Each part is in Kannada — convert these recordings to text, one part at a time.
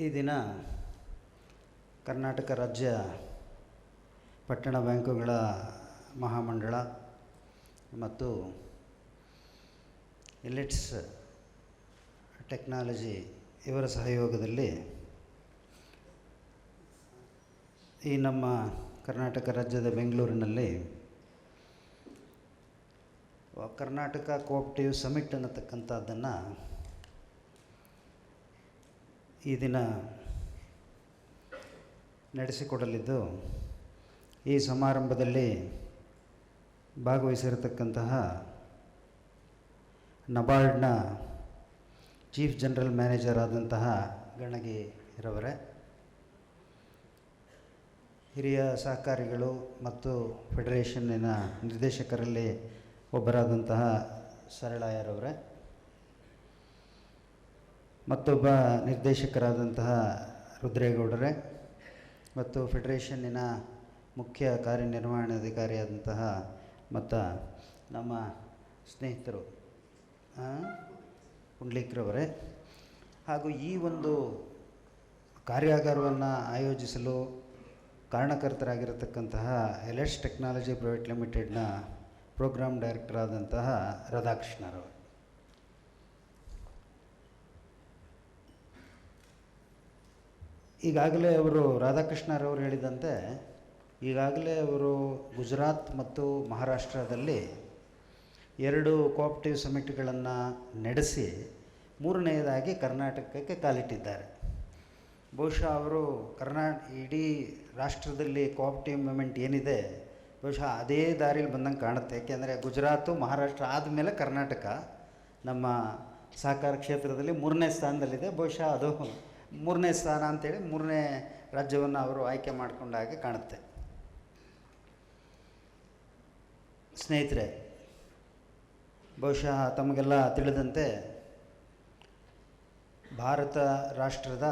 ಈ ದಿನ ಕರ್ನಾಟಕ ರಾಜ್ಯ ಪಟ್ಟಣ ಬ್ಯಾಂಕುಗಳ ಮಹಾಮಂಡಳ ಮತ್ತು ಎಲಿಟ್ಸ್ ಟೆಕ್ನಾಲಜಿ ಇವರ ಸಹಯೋಗದಲ್ಲಿ ಈ ನಮ್ಮ ಕರ್ನಾಟಕ ರಾಜ್ಯದ ಬೆಂಗಳೂರಿನಲ್ಲಿ ಕರ್ನಾಟಕ ಕೋಆಪ್ಟಿವ್ ಸಮಿಟ್ ಅನ್ನತಕ್ಕಂಥದ್ದನ್ನು ಈ ದಿನ ನಡೆಸಿಕೊಡಲಿದ್ದು, ಈ ಸಮಾರಂಭದಲ್ಲಿ ಭಾಗವಹಿಸಿರತಕ್ಕಂತಹ ನಬಾರ್ಡ್ನ ಚೀಫ್ ಜನರಲ್ ಮ್ಯಾನೇಜರ್ ಆದಂತಹ ಗಣಗಿರವರೇ, ಹಿರಿಯ ಸಹಕಾರಿಗಳು ಮತ್ತು ಫೆಡರೇಷನ್ನಿನ ನಿರ್ದೇಶಕರಲ್ಲಿ ಒಬ್ಬರಾದಂತಹ ಸರಳಾಯರವರೇ, ಮತ್ತೊಬ್ಬ ನಿರ್ದೇಶಕರಾದಂತಹ ರುದ್ರೇಗೌಡರೇ ಮತ್ತು ಫೆಡರೇಷನ್ನಿನ ಮುಖ್ಯ ಕಾರ್ಯನಿರ್ವಹಣಾಧಿಕಾರಿಯಾದಂತಹ ಮತ್ತು ನಮ್ಮ ಸ್ನೇಹಿತರು ಪುಂಡ್ಲಿಕ್ರವರೇ, ಹಾಗೂ ಈ ಒಂದು ಕಾರ್ಯಾಗಾರವನ್ನು ಆಯೋಜಿಸಲು ಕಾರಣಕರ್ತರಾಗಿರತಕ್ಕಂತಹ ಎಲಿಟ್ಸ್ ಟೆಕ್ನಾಲಜಿ ಪ್ರೈವೇಟ್ ಲಿಮಿಟೆಡ್ನ ಪ್ರೋಗ್ರಾಮ್ ಡೈರೆಕ್ಟರ್ ಆದಂತಹ ರಾಧಾಕೃಷ್ಣರವರು. ಈಗಾಗಲೇ ರಾಧಾಕೃಷ್ಣರವರು ಹೇಳಿದಂತೆ ಈಗಾಗಲೇ ಅವರು ಗುಜರಾತ್ ಮತ್ತು ಮಹಾರಾಷ್ಟ್ರದಲ್ಲಿ 2 ಕೋಆಪ್ಟಿವ್ ಸಮಿಟ್ಗಳನ್ನು ನಡೆಸಿ ಮೂರನೆಯದಾಗಿ ಕರ್ನಾಟಕಕ್ಕೆ ಕಾಲಿಟ್ಟಿದ್ದಾರೆ. ಬಹುಶಃ ಅವರು ಇಡೀ ರಾಷ್ಟ್ರದಲ್ಲಿ ಕೋಆಪ್ಟಿವ್ ಮೂಮೆಂಟ್ ಏನಿದೆ ಬಹುಶಃ ಅದೇ ದಾರಿಯಲ್ಲಿ ಬಂದಂಗೆ ಕಾಣುತ್ತೆ. ಏಕೆಂದರೆ ಗುಜರಾತು ಮಹಾರಾಷ್ಟ್ರ ಆದಮೇಲೆ ಕರ್ನಾಟಕ ನಮ್ಮ ಸಹಕಾರ ಕ್ಷೇತ್ರದಲ್ಲಿ 3ನೇ ಸ್ಥಾನದಲ್ಲಿದೆ. ಬಹುಶಃ ಅದು 3ನೇ ಸ್ಥಾನ ಅಂತೇಳಿ 3ನೇ ರಾಜ್ಯವನ್ನು ಅವರು ಆಯ್ಕೆ ಮಾಡಿಕೊಂಡ ಹಾಗೆ ಕಾಣುತ್ತೆ. ಸ್ನೇಹಿತರೆ, ಬಹುಶಃ ತಮಗೆಲ್ಲ ತಿಳಿದಂತೆ ಭಾರತ ರಾಷ್ಟ್ರದ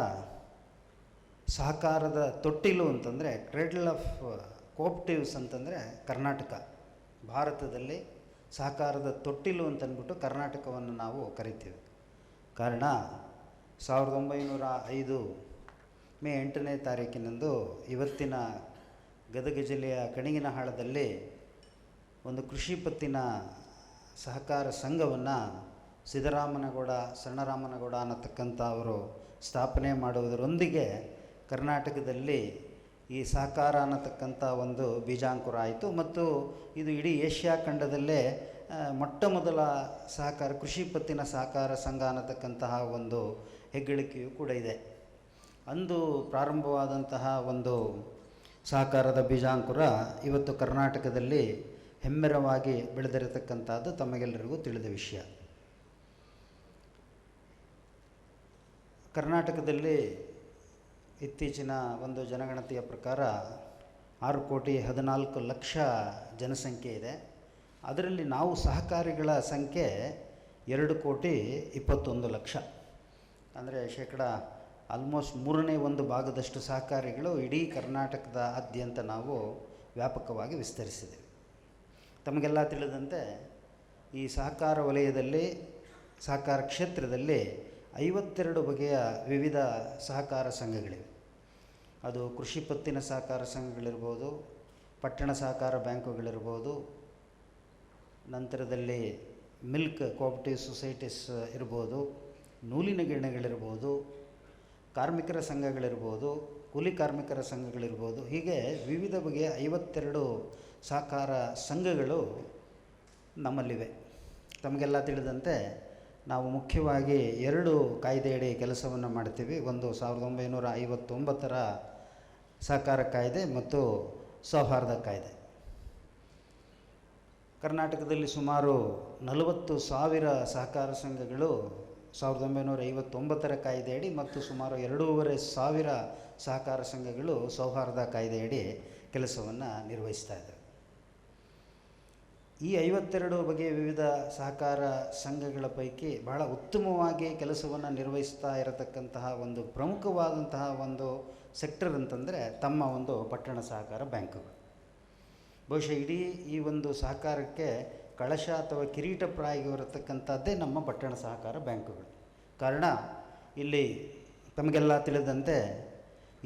ಸಹಕಾರದ ತೊಟ್ಟಿಲು ಅಂತಂದರೆ ಕ್ರೆಡಲ್ ಆಫ್ ಕೋಆಪ್ಟಿವ್ಸ್ ಅಂತಂದರೆ ಕರ್ನಾಟಕ. ಭಾರತದಲ್ಲಿ ಸಹಕಾರದ ತೊಟ್ಟಿಲು ಅಂತಂದ್ಬಿಟ್ಟು ಕರ್ನಾಟಕವನ್ನು ನಾವು ಕರಿತೀವಿ. ಕಾರಣ 1905 ಮೇ 8ನೇ ತಾರೀಕಿನಂದು ಇವತ್ತಿನ ಗದಗ ಜಿಲ್ಲೆಯ ಕಣಿಗಿನಹಾಳದಲ್ಲಿ ಒಂದು ಕೃಷಿ ಪತ್ತಿನ ಸಹಕಾರ ಸಂಘವನ್ನು ಸಿದ್ದರಾಮನಗೌಡ ಸಣ್ಣರಾಮನಗೌಡ ಅನ್ನತಕ್ಕಂಥ ಅವರು ಸ್ಥಾಪನೆ ಮಾಡುವುದರೊಂದಿಗೆ ಕರ್ನಾಟಕದಲ್ಲಿ ಈ ಸಹಕಾರ ಅನ್ನತಕ್ಕಂಥ ಒಂದು ಬೀಜಾಂಕುರ ಆಯಿತು. ಮತ್ತು ಇದು ಇಡೀ ಏಷ್ಯಾ ಖಂಡದಲ್ಲೇ ಮೊಟ್ಟ ಮೊದಲ ಸಹಕಾರ ಕೃಷಿ ಪತ್ತಿನ ಸಹಕಾರ ಸಂಘ ಅನ್ನತಕ್ಕಂತಹ ಒಂದು ಹೆಗ್ಗಳಿಕೆಯೂ ಕೂಡ ಇದೆ. ಅಂದು ಪ್ರಾರಂಭವಾದಂತಹ ಒಂದು ಸಹಕಾರದ ಬೀಜಾಂಕುರ ಇವತ್ತು ಕರ್ನಾಟಕದಲ್ಲಿ ಹೆಮ್ಮೆರವಾಗಿ ಬೆಳೆದಿರತಕ್ಕಂಥದ್ದು ತಮಗೆಲ್ಲರಿಗೂ ತಿಳಿದ ವಿಷಯ. ಕರ್ನಾಟಕದಲ್ಲಿ ಇತ್ತೀಚಿನ ಒಂದು ಜನಗಣತಿಯ ಪ್ರಕಾರ 6,14,00,000 ಜನಸಂಖ್ಯೆ ಇದೆ. ಅದರಲ್ಲಿ ನಾವು ಸಹಕಾರಿಗಳ ಸಂಖ್ಯೆ 2,21,00,000. ಅಂದರೆ ಆಲ್ಮೋಸ್ಟ್ 1/3 ಭಾಗದಷ್ಟು ಸಹಕಾರಿಗಳು ಇಡೀ ಕರ್ನಾಟಕದಾದ್ಯಂತ ನಾವು ವ್ಯಾಪಕವಾಗಿ ವಿಸ್ತರಿಸಿದ್ದೇವೆ. ತಮಗೆಲ್ಲ ತಿಳಿದಂತೆ ಈ ಸಹಕಾರ ವಲಯದಲ್ಲಿ ಸಹಕಾರ ಕ್ಷೇತ್ರದಲ್ಲಿ 52 ಬಗೆಯ ವಿವಿಧ ಸಹಕಾರ ಸಂಘಗಳಿವೆ. ಅದು ಕೃಷಿ ಪತ್ತಿನ ಸಹಕಾರ ಸಂಘಗಳಿರ್ಬೋದು, ಪಟ್ಟಣ ಸಹಕಾರ ಬ್ಯಾಂಕುಗಳಿರ್ಬೋದು, ನಂತರದಲ್ಲಿ ಮಿಲ್ಕ್ ಕೋಆಪ್ಟಿವ್ ಸೊಸೈಟೀಸ್ ಇರ್ಬೋದು, ನೂಲಿನ ಗಿರಣಿಗಳಿರ್ಬೋದು, ಕಾರ್ಮಿಕರ ಸಂಘಗಳಿರ್ಬೋದು, ಕೂಲಿ ಕಾರ್ಮಿಕರ ಸಂಘಗಳಿರ್ಬೋದು. ಹೀಗೆ ವಿವಿಧ ಬಗೆಯ 52 ಸಹಕಾರ ಸಂಘಗಳು ನಮ್ಮಲ್ಲಿವೆ. ತಮಗೆಲ್ಲ ತಿಳಿದಂತೆ ನಾವು ಮುಖ್ಯವಾಗಿ 2 ಕಾಯ್ದೆಯಡಿ ಕೆಲಸವನ್ನು ಮಾಡ್ತೀವಿ. ಒಂದು 1959ರ ಸಹಕಾರ ಕಾಯ್ದೆ ಮತ್ತು ಸೌಹಾರ್ದ ಕಾಯ್ದೆ. ಕರ್ನಾಟಕದಲ್ಲಿ ಸುಮಾರು 40,000 ಸಹಕಾರ ಸಂಘಗಳು 1959ರ ಕಾಯ್ದೆಯಡಿ ಮತ್ತು ಸುಮಾರು 2,500 ಸಹಕಾರ ಸಂಘಗಳು ಸೌಹಾರ್ದ ಕಾಯ್ದೆಯಡಿ ಕೆಲಸವನ್ನು ನಿರ್ವಹಿಸ್ತಾ ಇದ್ದಾವೆ. ಈ 52 ಬಗೆಯ ವಿವಿಧ ಸಹಕಾರ ಸಂಘಗಳ ಪೈಕಿ ಬಹಳ ಉತ್ತಮವಾಗಿ ಕೆಲಸವನ್ನು ನಿರ್ವಹಿಸ್ತಾ ಇರತಕ್ಕಂತಹ ಒಂದು ಪ್ರಮುಖವಾದಂತಹ ಒಂದು ಸೆಕ್ಟರ್ ಅಂತಂದರೆ ತಮ್ಮ ಒಂದು ಪಟ್ಟಣ ಸಹಕಾರ ಬ್ಯಾಂಕುಗಳು. ಬಹುಶಃ ಇಡೀ ಈ ಒಂದು ಸಹಕಾರಕ್ಕೆ ಕಳಶ ಅಥವಾ ಕಿರೀಟಪ್ರಾಯವಾಗಿರತಕ್ಕಂಥದ್ದೇ ನಮ್ಮ ಪಟ್ಟಣ ಸಹಕಾರ ಬ್ಯಾಂಕುಗಳು. ಕಾರಣ ಇಲ್ಲಿ ತಮಗೆಲ್ಲ ತಿಳಿದಂತೆ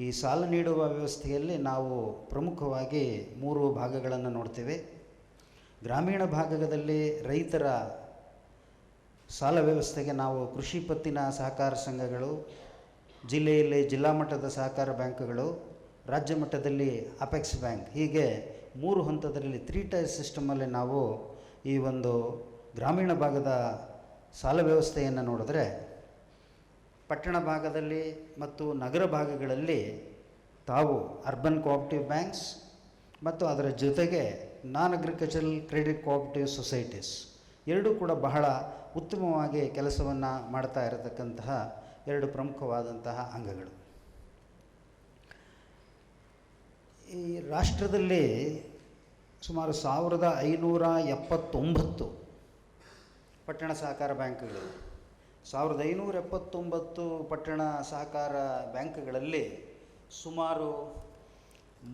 ಈ ಸಾಲ ನೀಡುವ ವ್ಯವಸ್ಥೆಯಲ್ಲಿ ನಾವು ಪ್ರಮುಖವಾಗಿ 3 ಭಾಗಗಳನ್ನು ನೋಡ್ತೇವೆ. ಗ್ರಾಮೀಣ ಭಾಗದಲ್ಲಿ ರೈತರ ಸಾಲ ವ್ಯವಸ್ಥೆಗೆ ನಾವು ಕೃಷಿ ಪತ್ತಿನ ಸಹಕಾರ ಸಂಘಗಳು, ಜಿಲ್ಲೆಯಲ್ಲಿ ಜಿಲ್ಲಾ ಮಟ್ಟದ ಸಹಕಾರ ಬ್ಯಾಂಕ್ಗಳು, ರಾಜ್ಯ ಮಟ್ಟದಲ್ಲಿ ಅಪೆಕ್ಸ್ ಬ್ಯಾಂಕ್, ಹೀಗೆ 3 ಹಂತದಲ್ಲಿ 3 ಟೈರ್ ಸಿಸ್ಟಮಲ್ಲಿ ನಾವು ಈ ಒಂದು ಗ್ರಾಮೀಣ ಭಾಗದ ಸಾಲ ವ್ಯವಸ್ಥೆಯನ್ನು ನೋಡಿದ್ರೆ, ಪಟ್ಟಣ ಭಾಗದಲ್ಲಿ ಮತ್ತು ನಗರ ಭಾಗಗಳಲ್ಲಿ ತಾವು ಅರ್ಬನ್ ಕೋಆಪ್ಟಿವ್ ಬ್ಯಾಂಕ್ಸ್ ಮತ್ತು ಅದರ ಜೊತೆಗೆ ನಾನ್ ಅಗ್ರಿಕಲ್ಚರಲ್ ಕ್ರೆಡಿಟ್ ಕೋಆಪ್ಟಿವ್ ಸೊಸೈಟೀಸ್ ಎರಡೂ ಕೂಡ ಬಹಳ ಉತ್ತಮವಾಗಿ ಕೆಲಸವನ್ನು ಮಾಡ್ತಾ ಇರತಕ್ಕಂತಹ 2 ಪ್ರಮುಖವಾದಂತಹ ಅಂಗಗಳು. ಈ ರಾಷ್ಟ್ರದಲ್ಲಿ ಸುಮಾರು 1579 ಪಟ್ಟಣ ಸಹಕಾರ ಬ್ಯಾಂಕ್ಗಳು. 1579 ಪಟ್ಟಣ ಸಹಕಾರ ಬ್ಯಾಂಕ್ಗಳಲ್ಲಿ ಸುಮಾರು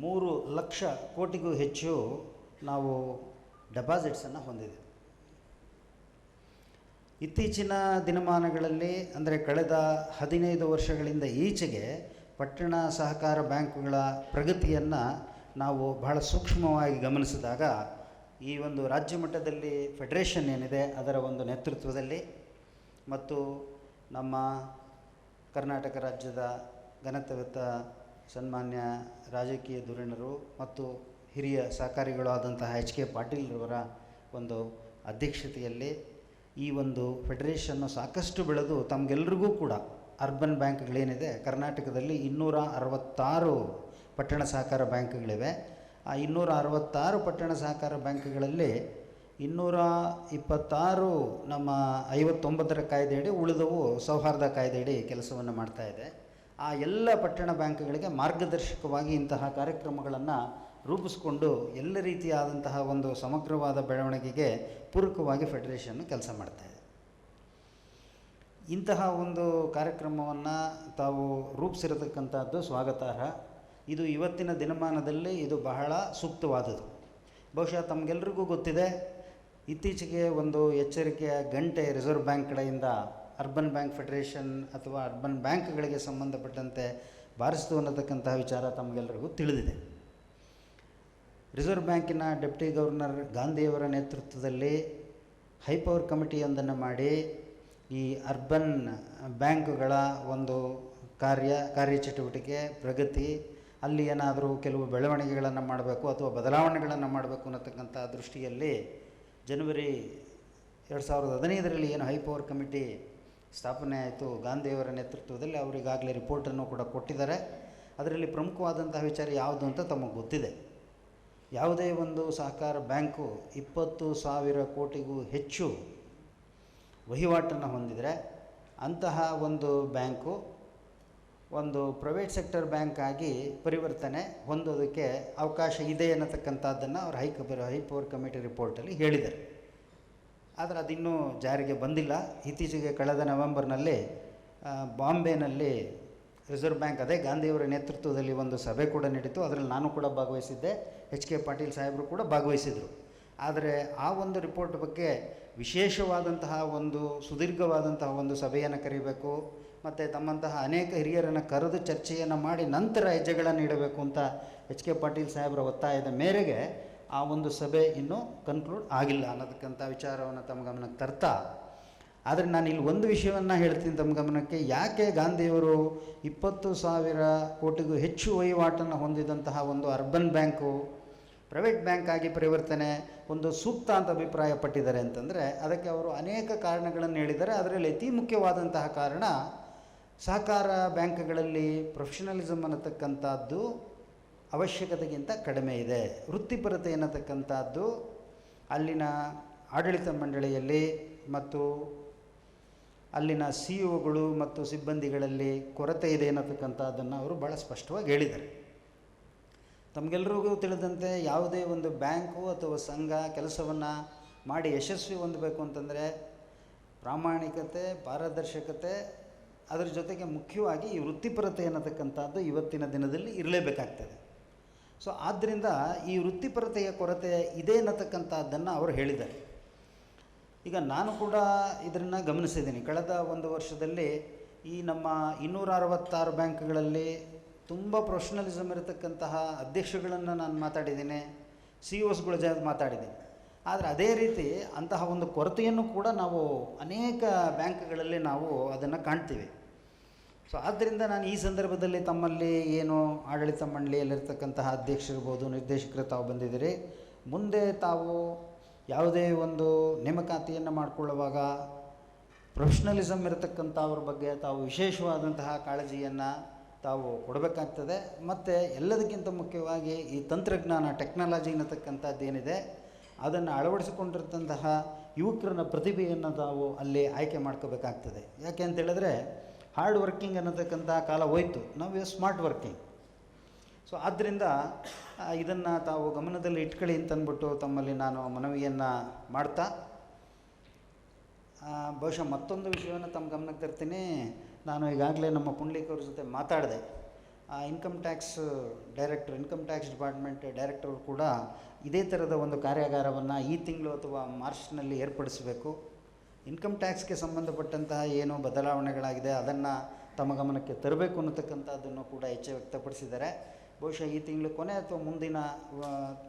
3 ಲಕ್ಷ ಕೋಟಿಗೂ ಹೆಚ್ಚು ನಾವು ಡೆಪಾಸಿಟ್ಸನ್ನು ಹೊಂದಿದೆ. ಇತ್ತೀಚಿನ ದಿನಮಾನಗಳಲ್ಲಿ ಅಂದರೆ ಕಳೆದ 15 ವರ್ಷಗಳಿಂದ ಈಚೆಗೆ ಪಟ್ಟಣ ಸಹಕಾರ ಬ್ಯಾಂಕುಗಳ ಪ್ರಗತಿಯನ್ನು ನಾವು ಬಹಳ ಸೂಕ್ಷ್ಮವಾಗಿ ಗಮನಿಸಿದಾಗ, ಈ ಒಂದು ರಾಜ್ಯ ಮಟ್ಟದಲ್ಲಿ ಫೆಡರೇಷನ್ ಏನಿದೆ ಅದರ ಒಂದು ನೇತೃತ್ವದಲ್ಲಿ ಮತ್ತು ನಮ್ಮ ಕರ್ನಾಟಕ ರಾಜ್ಯದ ಘನತೆವೆತ್ತ ಸನ್ಮಾನ್ಯ ರಾಜಕೀಯ ಧುರೀಣರು ಮತ್ತು ಹಿರಿಯ ಸಹಕಾರಿಗಳು ಆದಂತಹ ಎಚ್ ಕೆ ಪಾಟೀಲ್ರವರ ಒಂದು ಅಧ್ಯಕ್ಷತೆಯಲ್ಲಿ ಈ ಒಂದು ಫೆಡರೇಷನ್ನು ಸಾಕಷ್ಟು ಬೆಳೆದು ತಮಗೆಲ್ಲರಿಗೂ ಕೂಡ ಅರ್ಬನ್ ಬ್ಯಾಂಕ್ಗಳೇನಿದೆ ಕರ್ನಾಟಕದಲ್ಲಿ 266 ಪಟ್ಟಣ ಸಹಕಾರ ಬ್ಯಾಂಕ್ಗಳಿವೆ. ಆ 266 ಪಟ್ಟಣ ಸಹಕಾರ ಬ್ಯಾಂಕ್ಗಳಲ್ಲಿ 226 ನಮ್ಮ 59ರ ಕಾಯ್ದೆಯಡಿ, ಉಳಿದವು ಸೌಹಾರ್ದ ಕಾಯ್ದೆಯಡಿ ಕೆಲಸವನ್ನು ಮಾಡ್ತಾ ಇದೆ. ಆ ಎಲ್ಲ ಪಟ್ಟಣ ಬ್ಯಾಂಕ್ಗಳಿಗೆ ಮಾರ್ಗದರ್ಶಕವಾಗಿ ಇಂತಹ ಕಾರ್ಯಕ್ರಮಗಳನ್ನು ರೂಪಿಸಿಕೊಂಡು ಎಲ್ಲ ರೀತಿಯಾದಂತಹ ಒಂದು ಸಮಗ್ರವಾದ ಬೆಳವಣಿಗೆಗೆ ಪೂರಕವಾಗಿ ಫೆಡರೇಷನ್ನು ಕೆಲಸ ಮಾಡ್ತಾಯಿದೆ. ಇಂತಹ ಒಂದು ಕಾರ್ಯಕ್ರಮವನ್ನು ತಾವು ರೂಪಿಸಿರತಕ್ಕಂಥದ್ದು ಸ್ವಾಗತಾರ್ಹ. ಇದು ಇವತ್ತಿನ ದಿನಮಾನದಲ್ಲಿ ಇದು ಬಹಳ ಸೂಕ್ತವಾದುದು. ಬಹುಶಃ ತಮಗೆಲ್ಲರಿಗೂ ಗೊತ್ತಿದೆ, ಇತ್ತೀಚೆಗೆ ಒಂದು ಎಚ್ಚರಿಕೆಯ ಗಂಟೆ ರಿಸರ್ವ್ ಬ್ಯಾಂಕ್ ಕಡೆಯಿಂದ ಅರ್ಬನ್ ಬ್ಯಾಂಕ್ ಫೆಡರೇಷನ್ ಅಥವಾ ಅರ್ಬನ್ ಬ್ಯಾಂಕ್ಗಳಿಗೆ ಸಂಬಂಧಪಟ್ಟಂತೆ ಬಾರಿಸಿತು ಅನ್ನತಕ್ಕಂತಹ ವಿಚಾರ ತಮಗೆಲ್ಲರಿಗೂ ತಿಳಿದಿದೆ. ರಿಸರ್ವ್ ಬ್ಯಾಂಕಿನ ಡೆಪ್ಟಿ ಗವರ್ನರ್ ಗಾಂಧಿಯವರ ನೇತೃತ್ವದಲ್ಲಿ ಹೈಪವರ್ ಕಮಿಟಿಯೊಂದನ್ನು ಮಾಡಿ ಈ ಅರ್ಬನ್ ಬ್ಯಾಂಕುಗಳ ಒಂದು ಕಾರ್ಯಚಟುವಟಿಕೆ ಪ್ರಗತಿ, ಅಲ್ಲಿ ಏನಾದರೂ ಕೆಲವು ಬೆಳವಣಿಗೆಗಳನ್ನು ಮಾಡಬೇಕು ಅಥವಾ ಬದಲಾವಣೆಗಳನ್ನು ಮಾಡಬೇಕು ಅನ್ನತಕ್ಕಂಥ ದೃಷ್ಟಿಯಲ್ಲಿ ಜನವರಿ 2015ರಲ್ಲಿ ಏನು ಹೈಪವರ್ ಕಮಿಟಿ ಸ್ಥಾಪನೆ ಆಯಿತು ಗಾಂಧಿಯವರ ನೇತೃತ್ವದಲ್ಲಿ, ಅವರಿಗಾಗಲೇ ರಿಪೋರ್ಟನ್ನು ಕೂಡ ಕೊಟ್ಟಿದ್ದಾರೆ. ಅದರಲ್ಲಿ ಪ್ರಮುಖವಾದಂತಹ ವಿಚಾರ ಯಾವುದು ಅಂತ ತಮಗೆ ಗೊತ್ತಿದೆ. ಯಾವುದೇ ಒಂದು ಸಹಕಾರ ಬ್ಯಾಂಕು 20,000 ಕೋಟಿಗೂ ಹೆಚ್ಚು ವಹಿವಾಟನ್ನು ಹೊಂದಿದರೆ ಅಂತಹ ಒಂದು ಬ್ಯಾಂಕು ಒಂದು ಪ್ರೈವೇಟ್ ಸೆಕ್ಟರ್ ಬ್ಯಾಂಕ್ ಆಗಿ ಪರಿವರ್ತನೆ ಹೊಂದೋದಕ್ಕೆ ಅವಕಾಶ ಇದೆ ಅನ್ನತಕ್ಕಂಥದ್ದನ್ನು ಅವರು ಹೈಪವರ್ ಕಮಿಟಿ ರಿಪೋರ್ಟಲ್ಲಿ ಹೇಳಿದ್ದಾರೆ. ಆದರೆ ಅದಿನ್ನೂ ಜಾರಿಗೆ ಬಂದಿಲ್ಲ. ಇತ್ತೀಚೆಗೆ ಕಳೆದ ನವೆಂಬರ್ನಲ್ಲಿ ಬಾಂಬೆನಲ್ಲಿ ರಿಸರ್ವ್ ಬ್ಯಾಂಕ್ ಅದೇ ಗಾಂಧಿಯವರ ನೇತೃತ್ವದಲ್ಲಿ ಒಂದು ಸಭೆ ಕೂಡ ನಡೀತು. ಅದರಲ್ಲಿ ನಾನು ಕೂಡ ಭಾಗವಹಿಸಿದ್ದೆ, ಎಚ್ ಕೆ ಪಾಟೀಲ್ ಸಾಹೇಬರು ಕೂಡ ಭಾಗವಹಿಸಿದರು. ಆದರೆ ಆ ಒಂದು ರಿಪೋರ್ಟ್ ಬಗ್ಗೆ ವಿಶೇಷವಾದಂತಹ ಒಂದು ಸುದೀರ್ಘವಾದಂತಹ ಒಂದು ಸಭೆಯನ್ನು ಕರಿಬೇಕು ಮತ್ತು ತಮ್ಮಂತಹ ಅನೇಕ ಹಿರಿಯರನ್ನು ಕರೆದು ಚರ್ಚೆಯನ್ನು ಮಾಡಿ ನಂತರ ಹೆಜ್ಜೆಗಳನ್ನು ಇಡಬೇಕು ಅಂತ ಎಚ್ ಕೆ ಪಾಟೀಲ್ ಸಾಹೇಬರ ಒತ್ತಾಯದ ಮೇರೆಗೆ ಆ ಒಂದು ಸಭೆ ಇನ್ನೂ ಕನ್ಕ್ಲೂಡ್ ಆಗಿಲ್ಲ ಅನ್ನತಕ್ಕಂಥ ವಿಚಾರವನ್ನು ತಮ್ಮ ಗಮನಕ್ಕೆ ತರ್ತಾ, ಆದರೆ ನಾನು ಇಲ್ಲಿ ಒಂದು ವಿಷಯವನ್ನು ಹೇಳ್ತೀನಿ ತಮ್ಮ ಗಮನಕ್ಕೆ. ಯಾಕೆ ಗಾಂಧಿಯವರು 20,000 ಕೋಟಿಗೂ ಹೆಚ್ಚು ವಹಿವಾಟನ್ನು ಹೊಂದಿದಂತಹ ಒಂದು ಅರ್ಬನ್ ಬ್ಯಾಂಕು ಪ್ರೈವೇಟ್ ಬ್ಯಾಂಕ್ ಆಗಿ ಪರಿವರ್ತನೆ ಒಂದು ಸೂಕ್ತ ಅಂತ ಅಭಿಪ್ರಾಯ ಪಟ್ಟಿದ್ದಾರೆ ಅಂತಂದರೆ, ಅದಕ್ಕೆ ಅವರು ಅನೇಕ ಕಾರಣಗಳನ್ನು ಹೇಳಿದ್ದಾರೆ. ಅದರಲ್ಲಿ ಅತಿ ಮುಖ್ಯವಾದಂತಹ ಕಾರಣ, ಸಹಕಾರ ಬ್ಯಾಂಕ್ಗಳಲ್ಲಿ ಪ್ರೊಫೆಷನಲಿಸಮ್ ಅನ್ನತಕ್ಕಂಥದ್ದು ಅವಶ್ಯಕತೆಗಿಂತ ಕಡಿಮೆ ಇದೆ. ವೃತ್ತಿಪರತೆ ಅನ್ನತಕ್ಕಂಥದ್ದು ಅಲ್ಲಿನ ಆಡಳಿತ ಮಂಡಳಿಯಲ್ಲಿ ಮತ್ತು ಅಲ್ಲಿನ CEO ಮತ್ತು ಸಿಬ್ಬಂದಿಗಳಲ್ಲಿ ಕೊರತೆ ಇದೆ ಅನ್ನತಕ್ಕಂಥದ್ದನ್ನು ಅವರು ಭಾಳ ಸ್ಪಷ್ಟವಾಗಿ ಹೇಳಿದ್ದಾರೆ. ತಮಗೆಲ್ಲರಿಗೂ ತಿಳಿದಂತೆ ಯಾವುದೇ ಒಂದು ಬ್ಯಾಂಕು ಅಥವಾ ಸಂಘ ಕೆಲಸವನ್ನು ಮಾಡಿ ಯಶಸ್ವಿ ಹೊಂದಬೇಕು ಅಂತಂದರೆ ಪ್ರಾಮಾಣಿಕತೆ, ಪಾರದರ್ಶಕತೆ, ಅದರ ಜೊತೆಗೆ ಮುಖ್ಯವಾಗಿ ಈ ವೃತ್ತಿಪರತೆ ಅನ್ನತಕ್ಕಂಥದ್ದು ಇವತ್ತಿನ ದಿನದಲ್ಲಿ ಇರಲೇಬೇಕಾಗ್ತದೆ. ಸೊ ಆದ್ದರಿಂದ ಈ ವೃತ್ತಿಪರತೆಯ ಕೊರತೆ ಇದೆ ಅನ್ನತಕ್ಕಂಥದ್ದನ್ನು ಅವರು ಹೇಳಿದ್ದಾರೆ. ಈಗ ನಾನು ಕೂಡ ಇದನ್ನು ಗಮನಿಸಿದ್ದೀನಿ. ಕಳೆದ ಒಂದು ವರ್ಷದಲ್ಲಿ ಈ ನಮ್ಮ 266 ಬ್ಯಾಂಕ್ಗಳಲ್ಲಿ ತುಂಬ ಪ್ರೊಫೆಷ್ನಲಿಸಮ್ ಇರತಕ್ಕಂತಹ ಅಧ್ಯಕ್ಷಗಳನ್ನು ನಾನು ಮಾತಾಡಿದ್ದೀನಿ, CEOಸ್ಗಳ ಜೊತೆ ಮಾತಾಡಿದ್ದೀನಿ. ಆದರೆ ಅದೇ ರೀತಿ ಅಂತಹ ಒಂದು ಕೊರತೆಯನ್ನು ಕೂಡ ನಾವು ಅನೇಕ ಬ್ಯಾಂಕ್ಗಳಲ್ಲಿ ನಾವು ಅದನ್ನು ಕಾಣ್ತೀವಿ. ಸೊ ಆದ್ದರಿಂದ ನಾನು ಈ ಸಂದರ್ಭದಲ್ಲಿ ತಮ್ಮಲ್ಲಿ ಏನು ಆಡಳಿತ ಮಂಡಳಿಯಲ್ಲಿರ್ತಕ್ಕಂತಹ ಅಧ್ಯಕ್ಷರಿರ್ಬೋದು, ನಿರ್ದೇಶಕರು ತಾವು ಬಂದಿದ್ದೀರಿ, ಮುಂದೆ ತಾವು ಯಾವುದೇ ಒಂದು ನೇಮಕಾತಿಯನ್ನು ಮಾಡಿಕೊಳ್ಳುವಾಗ ಪ್ರೊಫೆಷ್ನಲಿಸಮ್ ಇರತಕ್ಕಂಥವ್ರ ಬಗ್ಗೆ ತಾವು ವಿಶೇಷವಾದಂತಹ ಕಾಳಜಿಯನ್ನು ತಾವು ಕೊಡಬೇಕಾಗ್ತದೆ. ಮತ್ತು ಎಲ್ಲದಕ್ಕಿಂತ ಮುಖ್ಯವಾಗಿ ಈ ತಂತ್ರಜ್ಞಾನ ಟೆಕ್ನಾಲಜಿ ಅನ್ನತಕ್ಕಂಥದ್ದು ಏನಿದೆ ಅದನ್ನು ಅಳವಡಿಸಿಕೊಂಡಿರ್ತಂತಹ ಯುವಕರನ್ನ ಪ್ರತಿಭೆಯನ್ನು ತಾವು ಅಲ್ಲಿ ಆಯ್ಕೆ ಮಾಡ್ಕೋಬೇಕಾಗ್ತದೆ. ಯಾಕೆ ಅಂತ ಹೇಳಿದ್ರೆ ಹಾರ್ಡ್ ವರ್ಕಿಂಗ್ ಅನ್ನತಕ್ಕಂಥ ಕಾಲ ಹೋಯ್ತು, ನಾವು ಸ್ಮಾರ್ಟ್ ವರ್ಕಿಂಗ್. ಸೊ ಆದ್ದರಿಂದ ಇದನ್ನು ತಾವು ಗಮನದಲ್ಲಿ ಇಟ್ಕೊಳ್ಳಿ ಅಂತಂದ್ಬಿಟ್ಟು ತಮ್ಮಲ್ಲಿ ನಾನು ಮನವಿಯನ್ನು ಮಾಡ್ತಾ, ಬಹುಶಃ ಮತ್ತೊಂದು ವಿಷಯವನ್ನು ತಮ್ಮ ಗಮನಕ್ಕೆ ತರ್ತೀನಿ. ನಾನು ಈಗಾಗಲೇ ನಮ್ಮ ಪುಂಡ್ಲಿಕವ್ರ ಜೊತೆ ಮಾತಾಡಿದೆ. ಇನ್ಕಮ್ ಟ್ಯಾಕ್ಸ್ ಡಿಪಾರ್ಟ್ಮೆಂಟ್ ಡೈರೆಕ್ಟರ್ ಕೂಡ ಇದೇ ಥರದ ಒಂದು ಕಾರ್ಯಾಗಾರವನ್ನು ಈ ತಿಂಗಳು ಅಥವಾ ಮಾರ್ಚ್ನಲ್ಲಿ ಏರ್ಪಡಿಸಬೇಕು. ಇನ್ಕಮ್ ಟ್ಯಾಕ್ಸ್ಗೆ ಸಂಬಂಧಪಟ್ಟಂತಹ ಏನು ಬದಲಾವಣೆಗಳಾಗಿದೆ ಅದನ್ನು ತಮ್ಮ ಗಮನಕ್ಕೆ ತರಬೇಕು ಅನ್ನತಕ್ಕಂಥದ್ದನ್ನು ಕೂಡ ಇಚ್ಛೆ ವ್ಯಕ್ತಪಡಿಸಿದ್ದಾರೆ. ಬಹುಶಃ ಈ ತಿಂಗಳು ಕೊನೆ ಅಥವಾ ಮುಂದಿನ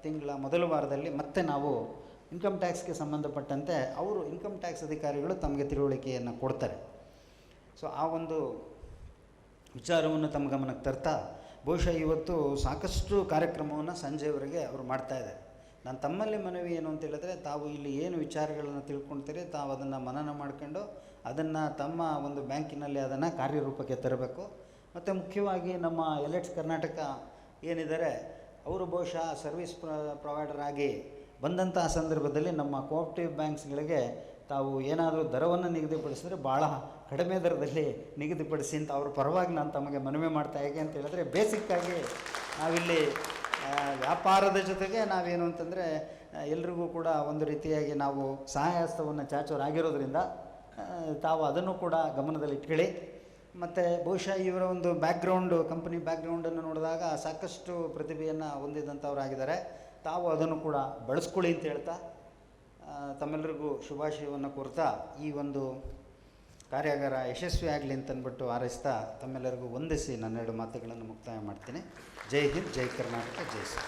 ತಿಂಗಳ ಮೊದಲ ವಾರದಲ್ಲಿ ಮತ್ತೆ ನಾವು ಇನ್ಕಮ್ ಟ್ಯಾಕ್ಸ್ಗೆ ಸಂಬಂಧಪಟ್ಟಂತೆ ಅವರು ಇನ್ಕಮ್ ಟ್ಯಾಕ್ಸ್ ಅಧಿಕಾರಿಗಳು ತಮಗೆ ತಿಳುವಳಿಕೆಯನ್ನು ಕೊಡ್ತಾರೆ. ಸೊ ಆ ಒಂದು ವಿಚಾರವನ್ನು ತಮ್ಮ ಗಮನಕ್ಕೆ ತರ್ತಾ, ಬಹುಶಃ ಇವತ್ತು ಸಾಕಷ್ಟು ಕಾರ್ಯಕ್ರಮವನ್ನು ಸಂಜೆವರೆಗೆ ಅವರು ಮಾಡ್ತಾಯಿದ್ದಾರೆ. ನಾನು ತಮ್ಮಲ್ಲಿ ಮನವಿ ಏನು ಅಂತ ಹೇಳಿದ್ರೆ, ತಾವು ಇಲ್ಲಿ ಏನು ವಿಚಾರಗಳನ್ನು ತಿಳ್ಕೊಳ್ತೀರಿ ತಾವು ಅದನ್ನು ಮನನ ಮಾಡ್ಕೊಂಡು ಅದನ್ನು ತಮ್ಮ ಒಂದು ಬ್ಯಾಂಕಿನಲ್ಲಿ ಅದನ್ನು ಕಾರ್ಯರೂಪಕ್ಕೆ ತರಬೇಕು. ಮತ್ತು ಮುಖ್ಯವಾಗಿ ನಮ್ಮ ಎಲೆಟ್ಸ್ ಕರ್ನಾಟಕ ಏನಿದ್ದಾರೆ ಅವರು ಬಹುಶಃ ಸರ್ವಿಸ್ ಪ್ರೊವೈಡರ್ ಆಗಿ ಬಂದಂತಹ ಸಂದರ್ಭದಲ್ಲಿ ನಮ್ಮ ಕೋಆಪ್ಟಿವ್ ಬ್ಯಾಂಕ್ಸ್ಗಳಿಗೆ ತಾವು ಏನಾದರೂ ದರವನ್ನು ನಿಗದಿಪಡಿಸಿದ್ರೆ ಭಾಳ ಕಡಿಮೆ ದರದಲ್ಲಿ ನಿಗದಿಪಡಿಸಿ ಅಂತ ಅವ್ರ ಪರವಾಗಿ ನಾನು ತಮಗೆ ಮನವಿ ಮಾಡ್ತಾ. ಹೇಗೆ ಅಂತ ಹೇಳಿದ್ರೆ ಬೇಸಿಕ್ಕಾಗಿ ನಾವಿಲ್ಲಿ ವ್ಯಾಪಾರದ ಜೊತೆಗೆ ನಾವೇನು ಅಂತಂದರೆ ಎಲ್ರಿಗೂ ಕೂಡ ಒಂದು ರೀತಿಯಾಗಿ ನಾವು ಸಹಾಯಹಸ್ತವನ್ನು ಚಾಚೋರಾಗಿರೋದ್ರಿಂದ ತಾವು ಅದನ್ನು ಕೂಡ ಗಮನದಲ್ಲಿ ಇಟ್ಕೊಳ್ಳಿ. ಮತ್ತು ಬಹುಶಃ ಇವರ ಒಂದು ಕಂಪನಿ ಬ್ಯಾಕ್ಗ್ರೌಂಡನ್ನು ನೋಡಿದಾಗ ಸಾಕಷ್ಟು ಪ್ರತಿಭೆಯನ್ನು ಹೊಂದಿದಂಥವರಾಗಿದ್ದಾರೆ. ತಾವು ಅದನ್ನು ಕೂಡ ಬಳಸ್ಕೊಳ್ಳಿ ಅಂತ ಹೇಳ್ತಾ ತಮ್ಮೆಲ್ಲರಿಗೂ ಶುಭಾಶಯವನ್ನು ಕೋರ್ತಾ ಈ ಒಂದು ಕಾರ್ಯಾಗಾರ ಯಶಸ್ವಿ ಆಗಲಿ ಅಂತಂದ್ಬಿಟ್ಟು ಹಾರೈಸ್ತಾ ತಮ್ಮೆಲ್ಲರಿಗೂ ವಂದಿಸಿ ನನ್ನೆರಡು ಮಾತುಗಳನ್ನು ಮುಕ್ತಾಯ ಮಾಡ್ತೀನಿ. ಜೈ ಹಿಂದ್, ಜೈ ಕರ್ನಾಟಕ, ಜೈ ಶ್ರೀ.